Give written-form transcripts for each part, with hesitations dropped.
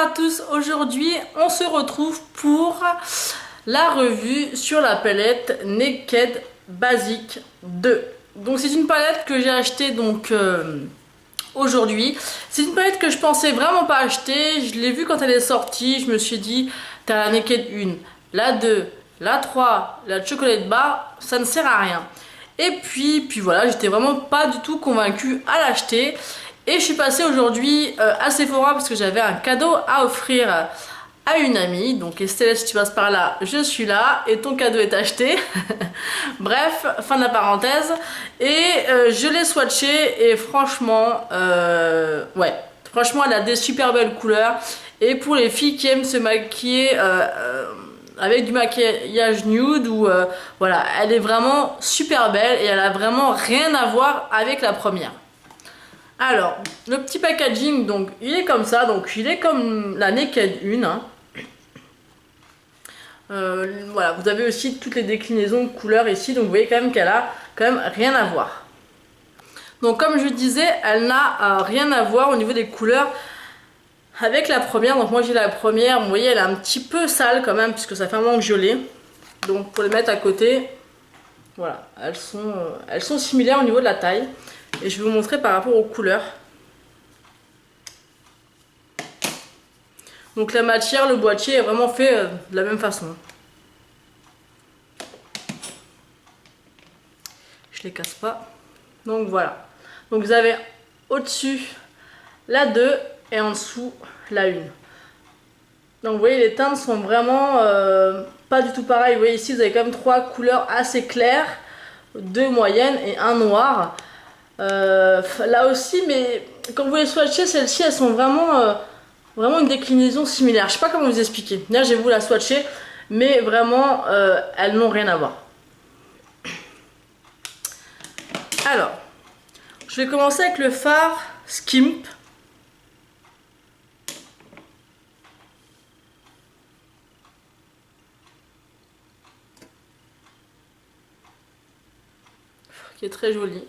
à tous, aujourd'hui on se retrouve pour la revue sur la palette Naked Basic 2. Donc c'est une palette que j'ai achetée aujourd'hui. C'est une palette que je pensais vraiment pas acheter, je l'ai vue quand elle est sortie, je me suis dit t'as la Naked 1, la 2, la 3, la Chocolate Bar, ça ne sert à rien. Et puis voilà, j'étais vraiment pas du tout convaincue à l'acheter. Et je suis passée aujourd'hui à Sephora parce que j'avais un cadeau à offrir à une amie. Donc Estelle, si tu passes par là, je suis là et ton cadeau est acheté. Bref, fin de la parenthèse. Et je l'ai swatché et franchement, ouais, franchement elle a des super belles couleurs. Et pour les filles qui aiment se maquiller avec du maquillage nude ou voilà, elle est vraiment super belle et elle a vraiment rien à voir avec la première. Alors, le petit packaging, donc il est comme ça, donc il est comme la Naked 1. Hein. Voilà, vous avez aussi toutes les déclinaisons de couleurs ici, donc vous voyez quand même qu'elle a quand même rien à voir. Donc comme je disais, elle n'a rien à voir au niveau des couleurs avec la première. Donc moi j'ai la première, vous voyez elle est un petit peu sale quand même, puisque ça fait un moment que je l'ai. Donc pour les mettre à côté, voilà, elles sont similaires au niveau de la taille. Et je vais vous montrer par rapport aux couleurs. Donc la matière, le boîtier est vraiment fait de la même façon. Je les casse pas. Donc voilà. Donc vous avez au-dessus la 2 et en dessous la 1. Donc vous voyez les teintes sont vraiment pas du tout pareilles. Vous voyez ici vous avez quand même 3 couleurs assez claires, 2 moyennes et 1 noir. Là aussi, mais quand vous les swatchez, celles-ci elles sont vraiment une déclinaison similaire. Je sais pas comment vous expliquer. Là j'ai voulu la swatcher, mais vraiment elles n'ont rien à voir. Alors, je vais commencer avec le fard Skimp. Qui est très joli.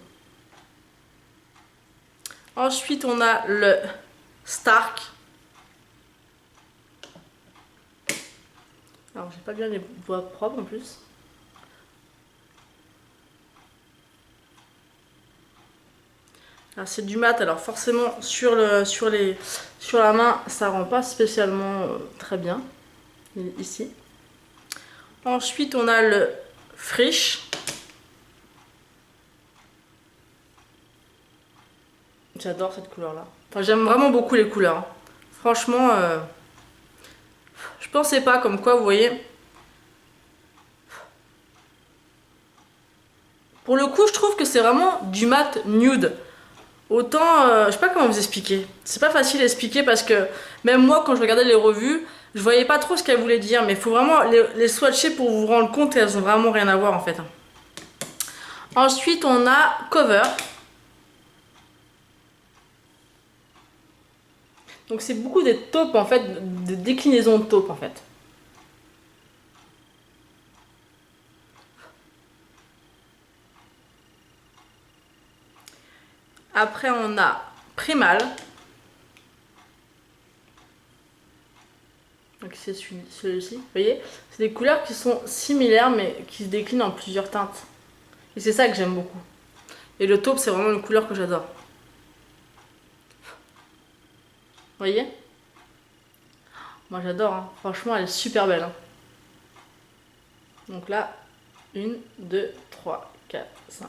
Ensuite, on a le Stark. Alors, j'ai pas bien les doigts propres en plus. Alors, c'est du mat, alors forcément sur la main, ça rend pas spécialement très bien. Ici. Ensuite, on a le Frisch. J'adore cette couleur là. Enfin, j'aime vraiment beaucoup les couleurs. Hein. Franchement, je pensais pas comme quoi, vous voyez. Pour le coup, je trouve que c'est vraiment du mat nude. Autant, je sais pas comment vous expliquer. C'est pas facile à expliquer parce que même moi, quand je regardais les revues, je voyais pas trop ce qu'elle voulait dire. Mais il faut vraiment les swatcher pour vous rendre compte qu'elles ont vraiment rien à voir en fait. Ensuite, on a Cover. Donc c'est beaucoup des taupes en fait, des déclinaisons de taupes en fait. Après on a Primal. Donc c'est celui-ci, vous voyez. C'est des couleurs qui sont similaires mais qui se déclinent en plusieurs teintes. Et c'est ça que j'aime beaucoup. Et le taupe c'est vraiment une couleur que j'adore. Vous voyez? Moi j'adore, hein. Franchement elle est super belle. Hein. Donc là, 1, 2, 3, 4, 5.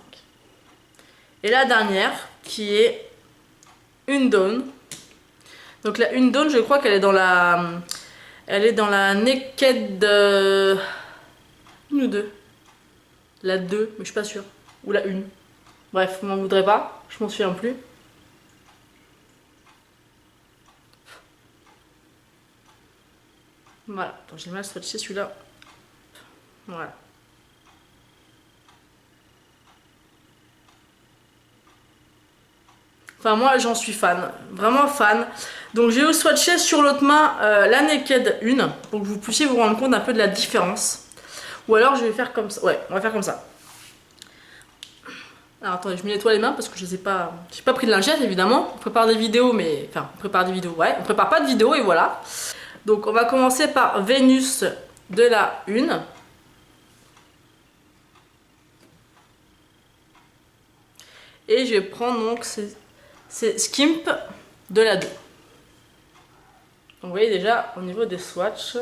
Et la dernière qui est une Dawn. Donc la une Dawn, je crois qu'elle est dans la... Elle est dans la Naked... 1 ou 2. La 2, mais je suis pas sûre. Ou la 1. Bref, vous m'en voudrez pas, je m'en souviens plus. Voilà, attends, j'ai mal swatché celui-là. Voilà. Enfin moi j'en suis fan, vraiment fan. Donc j'ai swatché sur l'autre main la Naked 1 pour que vous puissiez vous rendre compte un peu de la différence. Ou alors je vais faire comme ça, ouais on va faire comme ça. Alors attendez, je me nettoie les mains parce que je sais pas, j'ai pas pris de lingette évidemment. On prépare des vidéos, mais enfin on prépare des vidéos, ouais, on prépare pas de vidéos et voilà. Donc on va commencer par Vénus de la 1. Et je vais prendre donc ces Skimp de la 2. Donc vous voyez déjà au niveau des swatchs,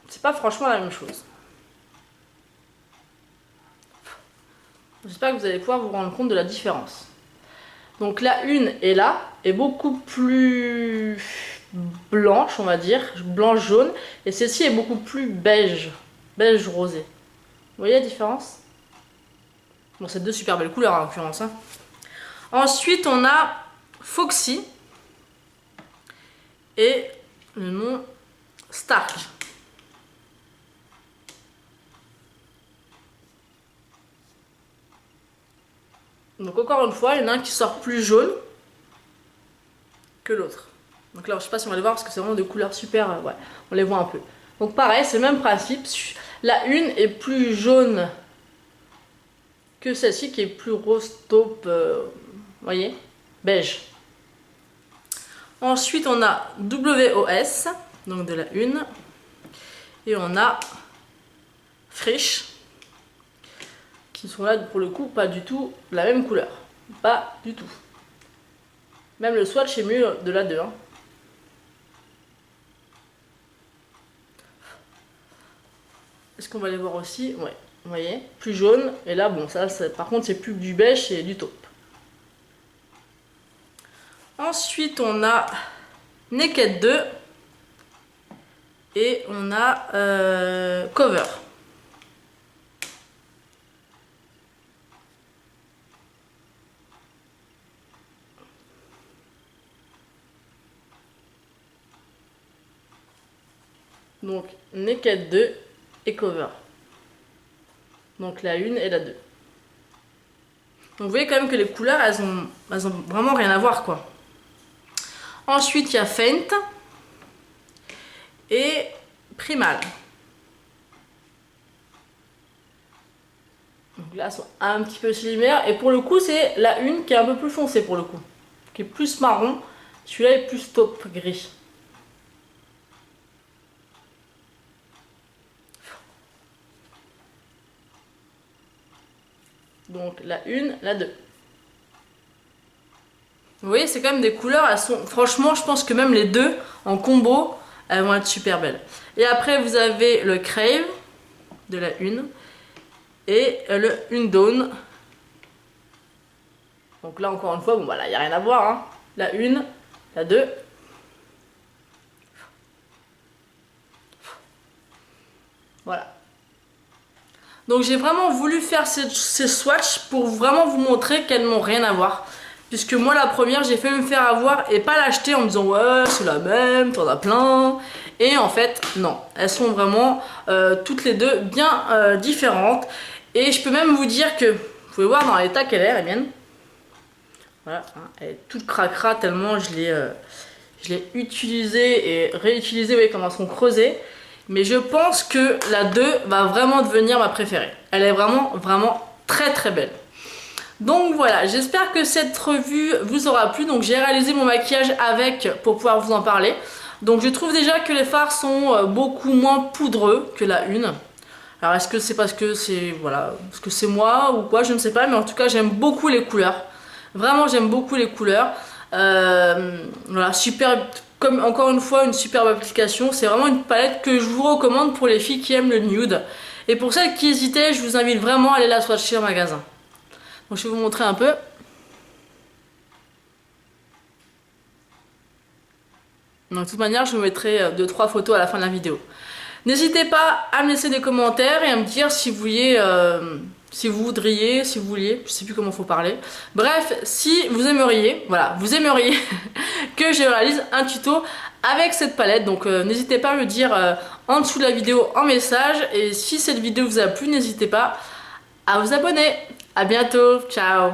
c'est pas franchement la même chose. J'espère que vous allez pouvoir vous rendre compte de la différence. Donc la 1 est là, est beaucoup plus blanche, on va dire, blanche jaune, et celle-ci est beaucoup plus beige, beige rosé. Vous voyez la différence? Bon, c'est deux super belles couleurs en l'occurrence. Hein. Ensuite, on a Foxy et le nom Stark. Donc encore une fois, il y en a un qui sort plus jaune que l'autre. Donc là, je sais pas si on va les voir parce que c'est vraiment des couleurs super... ouais, on les voit un peu. Donc pareil, c'est le même principe. La 1 est plus jaune que celle-ci qui est plus rose taupe, voyez, beige. Ensuite, on a WOS, donc de la 1. Et on a Frisch, qui sont là pour le coup pas du tout la même couleur. Pas du tout. Même le swatch est mieux de la 2. Hein. Est-ce qu'on va les voir aussi? Ouais, vous voyez, plus jaune. Et là, bon, ça par contre, c'est plus du beige, c'est du taupe. Ensuite, on a Naked 2. Et on a Cover. Donc Naked 2 et Cover. Donc la 1 et la 2. Donc vous voyez quand même que les couleurs, elles ont vraiment rien à voir quoi. Ensuite il y a Faint et Primal. Donc là elles sont un petit peu similaires et pour le coup c'est la 1 qui est un peu plus foncée pour le coup. Qui est plus marron, celui-là est plus taupe gris. Donc la 1, la 2. Vous voyez, c'est quand même des couleurs, elles sont... Franchement, je pense que même les deux, en combo, elles vont être super belles. Et après, vous avez le Crave, de la 1, et le Undawn. Donc là, encore une fois, bon voilà, il n'y a rien à voir. Hein. La 1, la 2. Voilà. Donc j'ai vraiment voulu faire ces swatchs pour vraiment vous montrer qu'elles n'ont rien à voir. Puisque moi la première j'ai fait me faire avoir et pas l'acheter en me disant ouais c'est la même, t'en as plein. Et en fait non, elles sont vraiment toutes les deux bien différentes. Et je peux même vous dire que, vous pouvez voir dans l'état qu'elle est la mienne. Voilà, hein, elle est toute cracra tellement je l'ai utilisée et réutilisée, vous voyez comment elles sont creusées. Mais je pense que la 2 va vraiment devenir ma préférée. Elle est vraiment, vraiment très très belle. Donc voilà, j'espère que cette revue vous aura plu. Donc j'ai réalisé mon maquillage avec pour pouvoir vous en parler. Donc je trouve déjà que les fards sont beaucoup moins poudreux que la 1. Alors est-ce que c'est parce que c'est voilà, parce que c'est moi ou quoi, je ne sais pas. Mais en tout cas j'aime beaucoup les couleurs. Vraiment j'aime beaucoup les couleurs. Voilà, super... Comme encore une fois une superbe application, c'est vraiment une palette que je vous recommande pour les filles qui aiment le nude. Et pour celles qui hésitaient, je vous invite vraiment à aller la swatcher en magasin. Donc je vais vous montrer un peu. Donc de toute manière, je vous mettrai 2-3 photos à la fin de la vidéo. N'hésitez pas à me laisser des commentaires et à me dire si vous vouliez... si vous voudriez, si vous vouliez, je sais plus comment il faut parler. Bref, si vous aimeriez, voilà, vous aimeriez que je réalise un tuto avec cette palette. Donc n'hésitez pas à me dire en dessous de la vidéo en message. Et si cette vidéo vous a plu, n'hésitez pas à vous abonner. À bientôt, ciao!